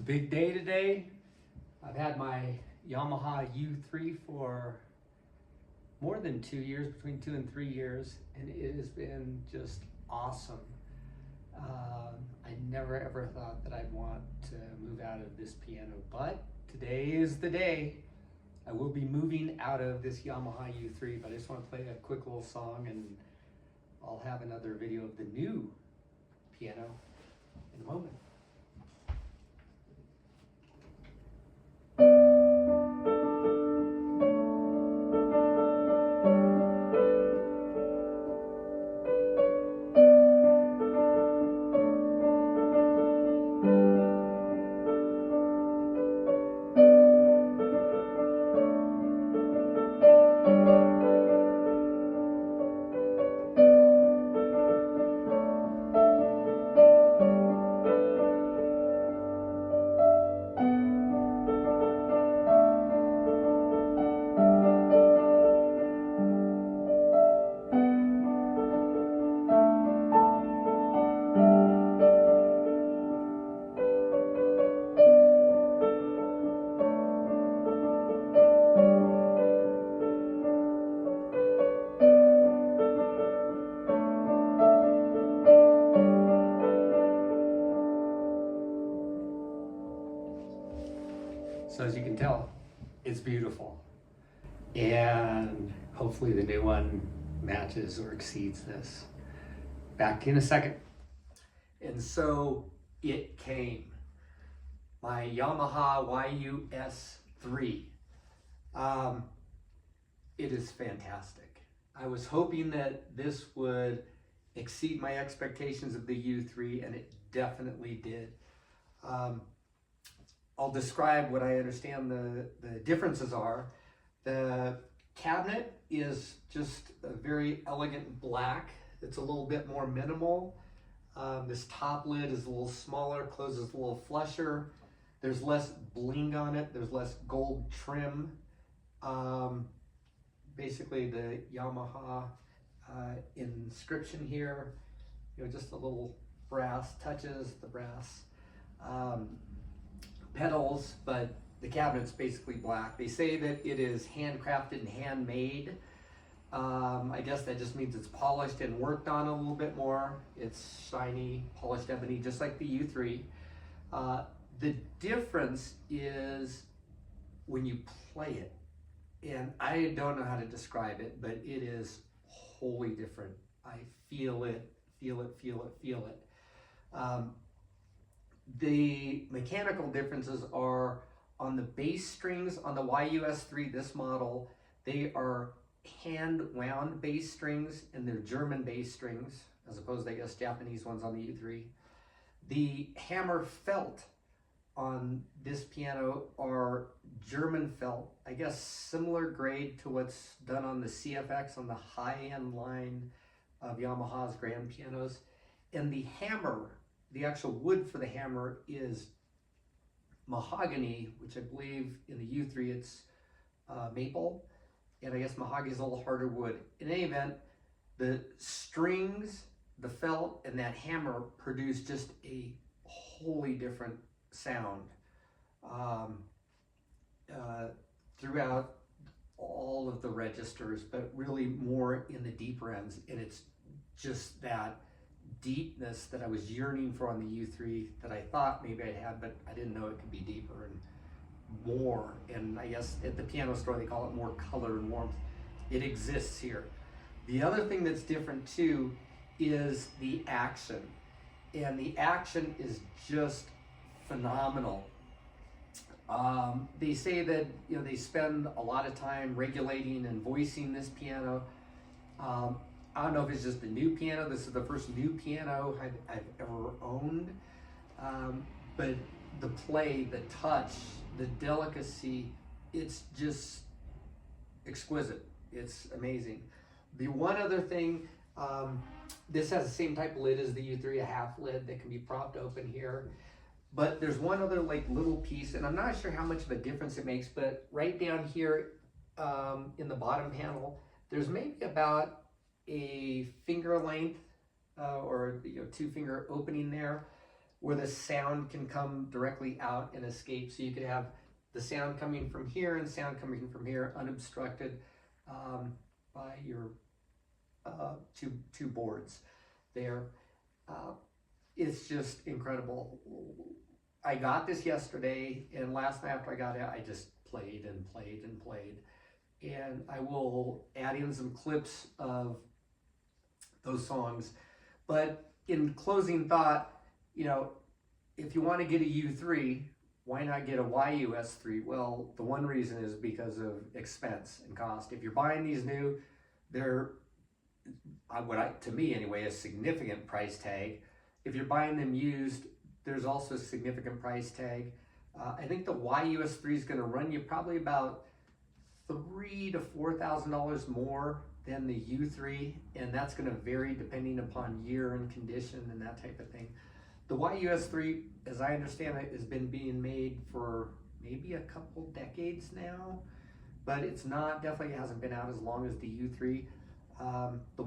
big day today. I've had my Yamaha U3 for more than 2 years, between 2 and 3 years, and it has been just awesome. I never ever thought that I'd want to move out of this piano, but today is the day. I will be moving out of this Yamaha U3, but I just want to play a quick little song, and I'll have another video of the new piano in a moment. So as you can tell, it's beautiful. And hopefully the new one matches or exceeds this. Back in a second. And so it came. My Yamaha YUS3. It is fantastic. I was hoping that this would exceed my expectations of the U3, and it definitely did. I'll describe what I understand the differences are. The cabinet is just a very elegant black. It's a little bit more minimal. This top lid is a little smaller, closes a little flusher. There's less bling on it. There's less gold trim. Basically the Yamaha inscription here, just a little brass touches, the brass pedals, but the cabinet's basically black. They say that it is handcrafted and handmade. I guess that just means it's polished and worked on a little bit more. It's shiny, polished ebony, just like the U3. The difference is when you play it, and I don't know how to describe it, but it is wholly different. I feel it, feel it, feel it, feel it. The mechanical differences are on the bass strings on the YUS3, this model. They are hand wound bass strings, and they're German bass strings, as opposed to, I guess, Japanese ones on the U3. The hammer felt on this piano are German felt, I guess similar grade to what's done on the CFX on the high-end line of Yamaha's grand pianos. And the hammer, the actual wood for the hammer, is mahogany, which I believe in the U3 it's maple, and I guess mahogany is a little harder wood. In any event, the strings, the felt, and that hammer produce just a wholly different sound throughout all of the registers, but really more in the deeper ends. And it's just that deepness that I was yearning for on the U3 that I thought maybe I'd have, but I didn't know it could be deeper and more. And I guess at the piano store they call it more color and warmth. It exists here. The other thing that's different too is the action, and the action is just phenomenal. They say that they spend a lot of time regulating and voicing this piano. I don't know if it's just a new piano. This is the first new piano I've ever owned. But the play, the touch, the delicacy, it's just exquisite. It's amazing. The one other thing, this has the same type of lid as the U3, a half lid that can be propped open here. But there's one other little piece, and I'm not sure how much of a difference it makes, but right down here in the bottom panel, there's maybe about a finger length or 2-finger opening there, where the sound can come directly out and escape. So you could have the sound coming from here and sound coming from here unobstructed by your two boards there. It's just incredible. I got this yesterday, and last night after I got it, I just played and played and played. And I will add in some clips of those songs. But in closing thought, you know, if you want to get a U3, why not get a YUS3? Well, the one reason is because of expense and cost. If you're buying these new, they're, to me anyway, a significant price tag. If you're buying them used, there's also a significant price tag. I think the YUS3 is going to run you probably about $3,000 to $4,000 more than the U3, and that's going to vary depending upon year and condition and that type of thing. The YUS3, as I understand it, has been being made for maybe a couple decades now, but it's not, definitely hasn't been out as long as the U3. The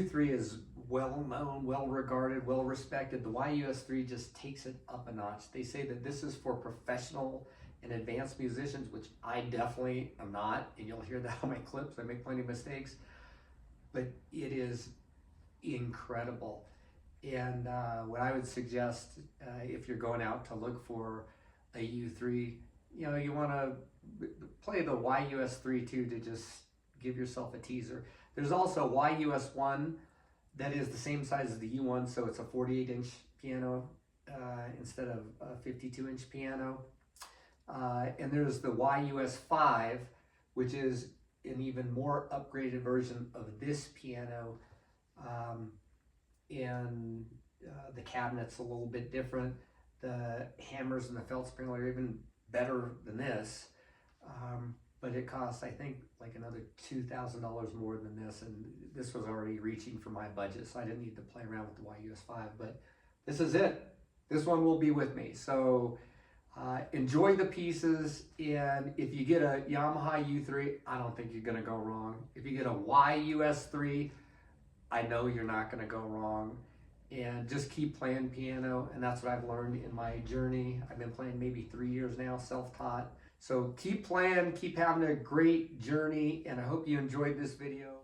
U3 is well known, well regarded, well respected. The YUS3 just takes it up a notch. They say that this is for professional and advanced musicians, which I definitely am not, and you'll hear that on my clips. I make plenty of mistakes, but it is incredible. And what I would suggest, if you're going out to look for a U3, you know, you want to play the YUS3 too, to just give yourself a teaser. There's also YUS1 that is the same size as the U1, so it's a 48-inch piano instead of a 52-inch piano. And there's the YUS5, which is an even more upgraded version of this piano. And the cabinet's a little bit different. The hammers and the felt spring are even better than this. But it costs, I think, like another $2,000 more than this, and this was already reaching for my budget, so I didn't need to play around with the YUS5, but this is it. This one will be with me. So enjoy the pieces, and if you get a Yamaha U3, I don't think you're gonna go wrong. If you get a YUS3, I know you're not gonna go wrong. And just keep playing piano, and that's what I've learned in my journey. I've been playing maybe 3 years now, self-taught. So keep playing, keep having a great journey, and I hope you enjoyed this video.